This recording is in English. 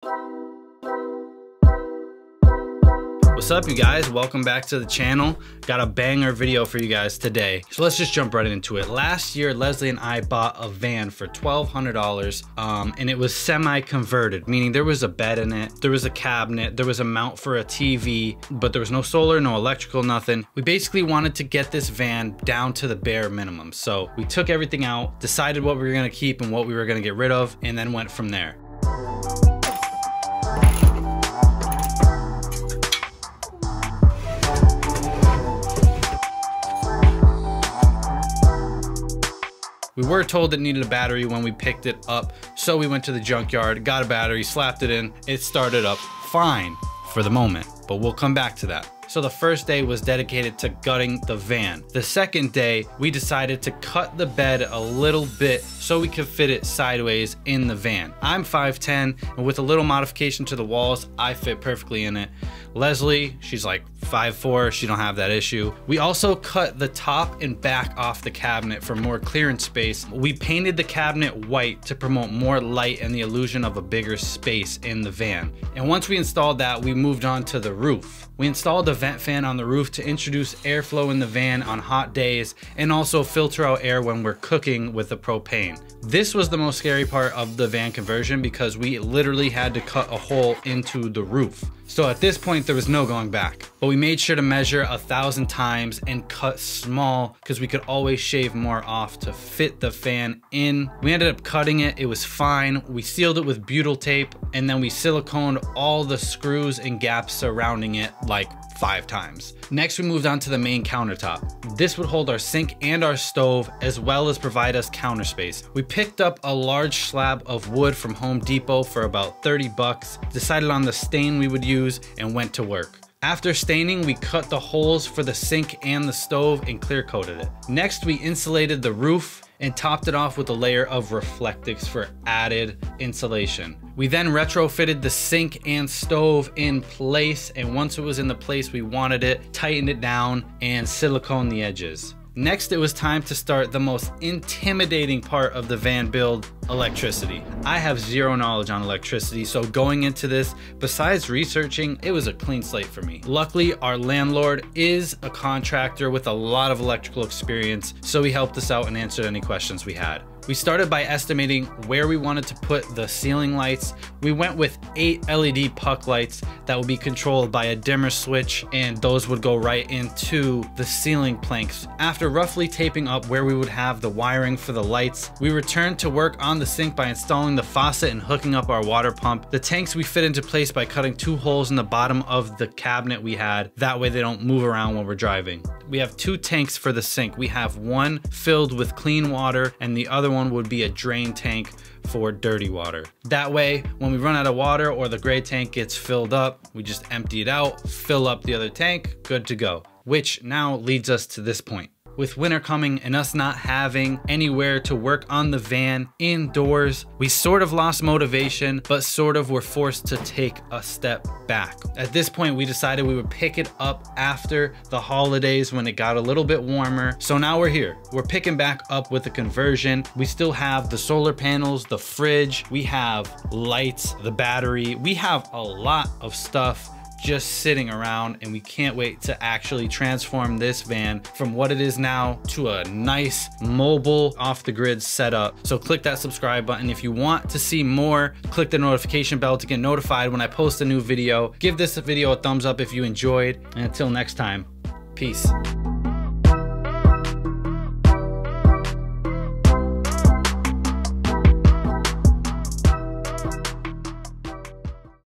What's up, you guys? Welcome back to the channel. Got a banger video for you guys today. So let's just jump right into it. Last year, Leslie and I bought a van for $1,200 and it was semi-converted, meaning there was a bed in it, there was a cabinet, there was a mount for a TV, but there was no solar, no electrical, nothing. We basically wanted to get this van down to the bare minimum. So we took everything out, decided what we were gonna keep and what we were gonna get rid of, and then went from there. We were told it needed a battery when we picked it up, so we went to the junkyard, got a battery, slapped it in, it started up fine for the moment, but we'll come back to that. So the first day was dedicated to gutting the van. The second day, we decided to cut the bed a little bit so we could fit it sideways in the van. I'm 5'10", and with a little modification to the walls, I fit perfectly in it. Leslie, she's like 5'4", she don't have that issue. We also cut the top and back off the cabinet for more clearance space. We painted the cabinet white to promote more light and the illusion of a bigger space in the van. And once we installed that, we moved on to the roof. We installed a vent fan on the roof to introduce airflow in the van on hot days and also filter out air when we're cooking with the propane. This was the most scary part of the van conversion because we literally had to cut a hole into the roof. So at this point, there was no going back. But we made sure to measure 1,000 times and cut small because we could always shave more off to fit the fan in. We ended up cutting it, it was fine. We sealed it with butyl tape and then we siliconed all the screws and gaps surrounding it like 5 times. Next, we moved on to the main countertop. This would hold our sink and our stove as well as provide us counter space. We picked up a large slab of wood from Home Depot for about 30 bucks, decided on the stain we would use and went to work. After staining, we cut the holes for the sink and the stove and clear coated it. Next, we insulated the roof and topped it off with a layer of Reflectix for added insulation. We then retrofitted the sink and stove in place, and once it was in the place we wanted it, tightened it down and siliconed the edges. Next, it was time to start the most intimidating part of the van build, electricity. I have zero knowledge on electricity, so going into this, besides researching, it was a clean slate for me. Luckily, our landlord is a contractor with a lot of electrical experience, so he helped us out and answered any questions we had. We started by estimating where we wanted to put the ceiling lights. We went with 8 LED puck lights that would be controlled by a dimmer switch, and those would go right into the ceiling planks. After roughly taping up where we would have the wiring for the lights, we returned to work on the sink by installing the faucet and hooking up our water pump. The tanks we fit into place by cutting 2 holes in the bottom of the cabinet we had. That way they don't move around when we're driving. We have 2 tanks for the sink. We have one filled with clean water and the other one would be a drain tank for dirty water. That way, when we run out of water or the gray tank gets filled up, we just empty it out, fill up the other tank, good to go. Which now leads us to this point. With winter coming and us not having anywhere to work on the van indoors, we sort of lost motivation, but sort of were forced to take a step back. At this point, we decided we would pick it up after the holidays when it got a little bit warmer. So now we're here. We're picking back up with the conversion. We still have the solar panels, the fridge, we have lights, the battery. We have a lot of stuff just sitting around, and we can't wait to actually transform this van from what it is now to a nice mobile off the grid setup. So click that subscribe button if you want to see more. Click the notification bell to get notified when I post a new video. Give this video a thumbs up if you enjoyed, and until next time, peace.